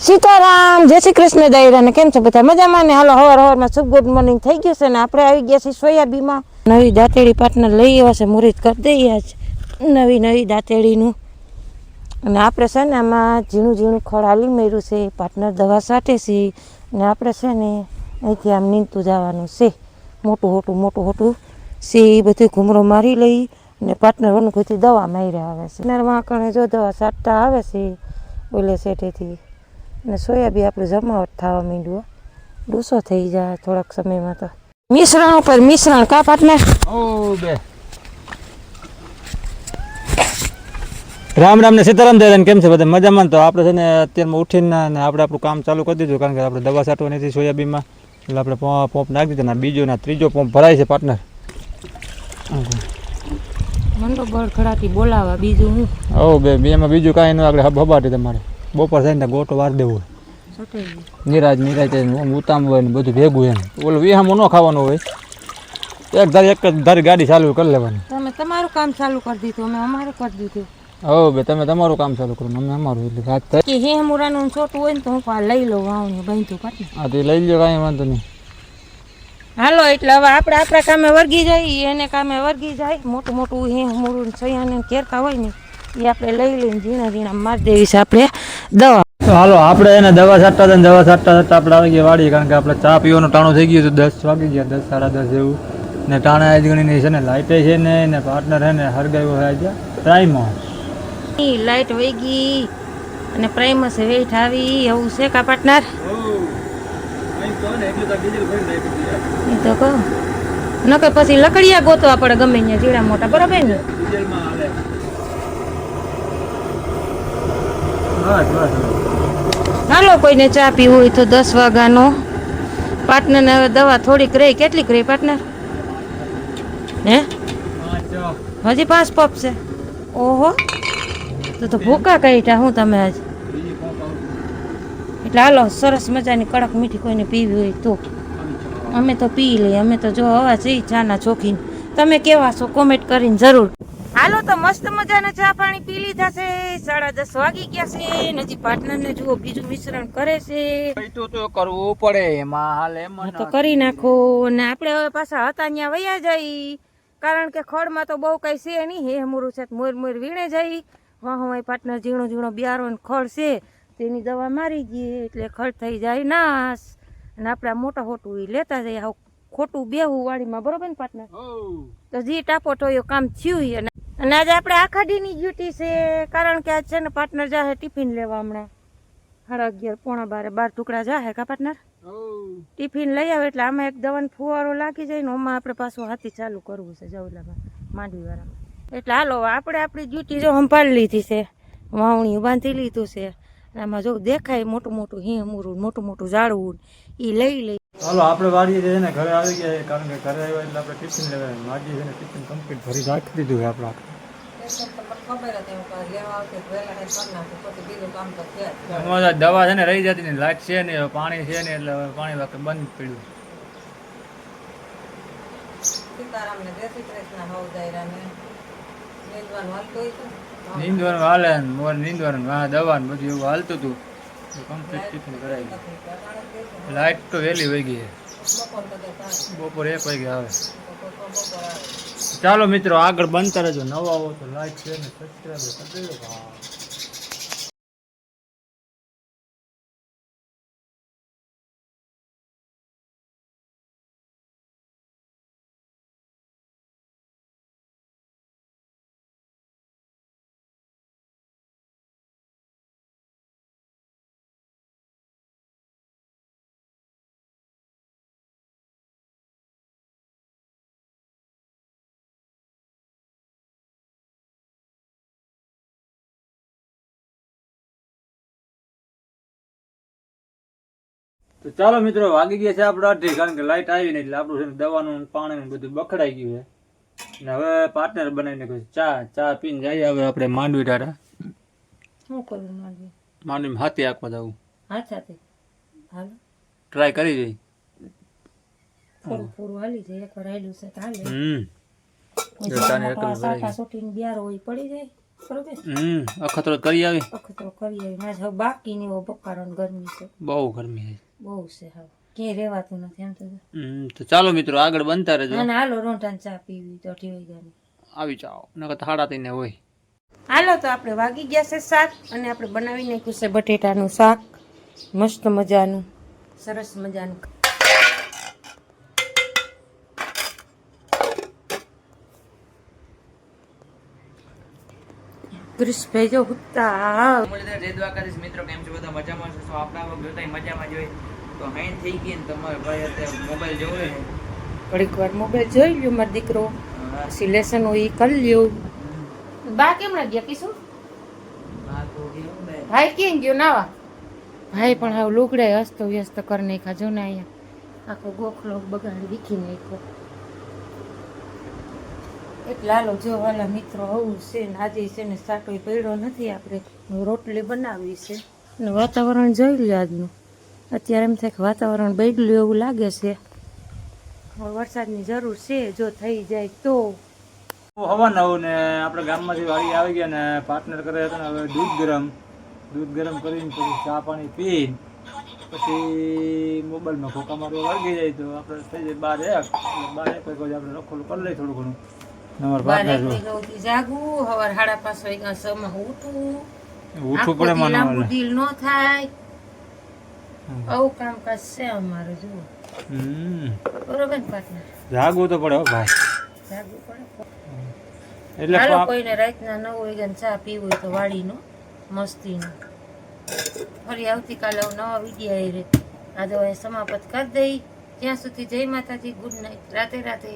સીતારામ, જય શ્રી કૃષ્ણ દાયરા. કેમ છે બધા મજામાં ને? હાલો હવારમાં શુભ ગુડ મોર્નિંગ થઈ ગયું છે ને આપણે આવી ગયા છીએ સોયાબીમાં. નવી દાંતેડી પાર્ટનર લઈ આવ્યા છે, મુહૂર્ત કરી દઈએ છે નવી દાંતેડીનું. અને આપણે છે ને આમાં ઝીણું ઝીણું ખડ હાલી મેળ્યું છે, પાર્ટનર દવા છાંટે છે ને આપણે છે ને અહીંથી આમ નીંદતું જવાનું છે. મોટું હોટું છે એ બધું ઘૂમરો મારી લઈ ને પાર્ટનર વનું કોઈ દવા માર્યા આવે છે. નરમાં કણે જો દવા છાંટતા આવે છે ઓલે સેટેથી. ને સોયાબી આપણે જમાવટ થવા માંડ્યું, ડૂસો થઈ જાય થોડાક સમયમાં. તો મિશ્રણ ઉપર મિશ્રણ કા પાર્ટનર. રામ રામ ને સીતારામ દયારામ. કેમ છે બધા મજામાં? તો આપણે છે ને અત્યારમાં ઉઠીને આપણે આપણું કામ ચાલુ કરી દીધું, કારણ કે આપણે દવા છાંટવાની હતી સોયાબીનમાં. એટલે આપણે પંપ નાખી દીધો ને બીજો ને ત્રીજો પંપ ભરાય છે પાર્ટનર. મંડો બળખડાથી બોલાવા બીજું હું. બેમાં બીજું કાંઈ ન, આપણે હબાટી તમારે બપોર થાય ને ગોટો વાર દેવો હોય, નિરાજ ઉતામ હોય ને બધું ભેગું એમ. ઓલું વિહામો ન ખાવાનું હોય, એક જ ધારી ગાડી ચાલુ કરી લેવાની. તમે તમારું કામ ચાલુ કરી દીધું, અમે અમારું કરી દીધું. તમે તમારું કામ ચાલુ કરો, અમે અમારું. એટલે વાત થાય હે મુરાનું છોટું હોય ને તો હું લઈ લઉં વાવનું બાંધું પાટે. હા તો લઈ લો, કાંઈ વાંધો નહીં. હાલો એટલે હવે આપણે આપણા કામે વર્ગી જાય, એને કામે વર્ગી જાય. મોટું હે મૂળું સયાને કેરકા હોય ને એ આપણે લઈ લઈને ઝીણા મારી દેવી છે આપણે દવા. તો હાલો આપણે એને દવા છાંટતા હતા ને દવા છાંટતા આપણે આવી ગયા વાડી, કારણ કે આપણે ચા પીવાનું ટાણું થઈ ગયું હતું. 10 વાગી ગયા, 10 સાડા 10 એવું. ને ટાણા આજ ગણીની છે ને લાઇટે છે ને પાર્ટનર છે ને હરગાવ્યો છે આજે પ્રાઇમો. લાઇટ વહી ગઈ અને પ્રાઇમસ વેઠ આવી એવું છે કા પાર્ટનર? એ તો કહો નકર પછી લકડિયા ગોતવા પડે ગમે ત્યાં જીડા મોટા, બરાબર ને? હાલો કોઈને ચા પીવું હોય તો 10 વાગ્યાનો. પાર્ટનર હવે દવા થોડીક રહી. કેટલીક રહી પાર્ટનર? હે હજી 5 પપ છે. ઓહો, તો ભૂકા કાઢ્યા હું તમે આજ. એટલે હાલો સરસ મજાની કડક મીઠી કોઈને પીવી હોય તો અમે તો પી લઈએ. અમે તો જો હવા છે ચાના ચોખીને. તમે કેવા છો કોમેન્ટ કરીને જરૂર. હાલો તો મસ્ત મજાના ચા પાણી પી લીધા છે. 10:30 વાગી ગયા છે. હજી પાર્ટનરને જુઓ બીજું મિશ્રણ કરે છે. તો કરવું પડે એમાં, હાલ એમ તો કરી નાખો. ને આપણે હવે પાછા હતા ત્યાં વયા જાય, કારણ કે ખડમાં તો બહુ કઈ છે નહીં. હે મોરું છે મોર વીણે જાય. વાહ પાર્ટનર ઝીણો બિયારો ને ખડ છે તેની દવા મારી ગઈ એટલે ખડ થઈ જાય નાશ. અને આપણે મોટા હોટું એ લેતા જઈએ. આવું ખોટું બેહું વાડીમાં, બરોબર ને પાર્ટનર? તો જી ટાપો ટોયો કામ થયું. અને આજે આપણે આખાડીની ડ્યુટી છે, કારણ કે આજ છે ને પાર્ટનર જાહે ટિફિન લેવા. હમણાં 11:30 પોણા 12 ટુકડા જાહે કા પાર્ટનર? ટિફિન લઈ આવે એટલે આમાં એક દવાનો ફુવારો લાગી જાય ને આમાં આપણે પાછું હાથી ચાલુ કરવું છે જવલામાં માંડવીવાળામાં. એટલે હાલો આપણે આપણી ડ્યુટી જો સંભાળી લીધી છે, વાવણીઓ બાંધી લીધું છે. આમાં જો દેખાય મોટું હિમુરું મોટું ઝાડવું એ લઈ. હાલો આપણે વાડીએ છે ને ઘરે આવી ગયા, કારણ કે ઘરે આવ્યા એટલે આપણે ટિફિન લેવા માગીએ છે ને ટિફિન કમ્પ્લીટ ભરી રાખી દીધું છે આપણે. દવા છે ને રહી જતી ને લાઈટ છે ને પાણી છે ને એટલે પાણી વાકે બંધ પડ્યું. નીંદવાનું હાલે મોર નીંદવાનું દવા ને બધું એવું હાલતું હતું. કમ્પ્લીટ ટિફિન કરાવી. લાઈટ તો વહેલી વહી ગઈ છે, બપોર 1 વાગે આવે. ચાલો મિત્રો આગળ બનતા રહેજો. નવા આવો તો લાઈક શેર ને સબસ્ક્રાઈબ કરી દેજો. તો ચાલો મિત્રો વાગી ગયા છે આપણે 8, કારણ કે લાઈટ આવી ને એટલે આપણું છે દવાનું પાણી બધું બખડાઈ ગયું છે. ને હવે પાર્ટનર બનાવીને કહ્યું ચા પીને જઈએ હવે આપણે માંડવી ટાટા. શું કરું માંડવી હાથી આખવા જવું. હાથે હાલ ટ્રાય કરી જઈ. થોડું હાલી જાય, એકવાર હાલ્યું છે તો હાલે. સાટા સોટીને બિયારો હોય પડી જાય. બરોબર અખતરો કરી આવી અખતરો કરી આવી ના હવે બાકી ની એવો બકારો ને ગરમી છે બહુ ગરમી બહુ છે હવે ક્યાંય રહેવાતું નથી એમ તો તો ચાલો મિત્રો આગળ બનતા રહેજો અને હાલો રોંઢાને ચા પીવી તો અઢી વાગ્યાની આવી જાઓ નકર તો 3:30 હોય હાલો તો આપણે વાગી ગયા છે શાક અને આપણે બનાવી નાખ્યું છે બટેટાનું શાક મસ્ત મજાનું સરસ મજાનું ક્રિશભાઈ જો હુત્તા જય દ્વારકાધીશ મિત્રો કેમ છો બધા મજામાં છો તો આપણા વખત જોતા મજામાં જોઈ તો હાઈન થઈ ગઈ ને તમારે ભાઈ અત્યારે મોબાઈલ જોવે ઘડીક વાર મોબાઈલ જોઈ લ્યો મારો દીકરો પછી લેસન હોય એ કરી લ્યો બા કેમ ગયા કીશું ભાઈ કેમ ગયો નાવા ભાઈ પણ હવે લુગડે હસ્ત વ્યસ્ત કરી નાખ્યા જો ને અહીંયા આખો ગોખલો બગાડી વીખી નાખ્યો એટલે હાલો જો વાલા મિત્રો આવું છે ને આજે છે ને સાટો પડ્યો નથી આપણે રોટલી બનાવી છે અને વાતાવરણ જોઈ લ્યો આજનું અત્યારે એમ થાય કે વાતાવરણ બગડ્યું એવું લાગે છે હવે વરસાદની જરૂર છે જો થઈ જાય તો હવા નવું ને આપણે ગામમાંથી વાડી આવી ગયા ને પાર્ટનર કરે હતા ને હવે દૂધ ગરમ કરીને પછી ચા પાણી પીને પછી મોબાઈલમાં ખોખા મારવા વાગી જાય તો આપણે થઈ જાય 12 વાગે આપણે રખોલું કરી લઈએ થોડું ઘણું અમારા પાર્ટનર જાગવું હવાર 5:30 વાગ્યા સમય ઉઠવું ઉઠવું પડે લાંબુ ડીલ ન થાય આવું કામકાજ છે અમારે જુઓ બરોબર ને પાર્ટનર જાગવું તો પડે હો ભાઈ જાગવું પડે એટલે હાલો કોઈને રાતના 9 વાગ્યા ચા પીવું હોય તો વાડીનો મસ્તીનો ફરી આવતીકાલે નવા વિડીયો રે આજે સમાપ્ત કરી દઈ ત્યાં સુધી જય માતાજી ગુડ નાઇટ રાતે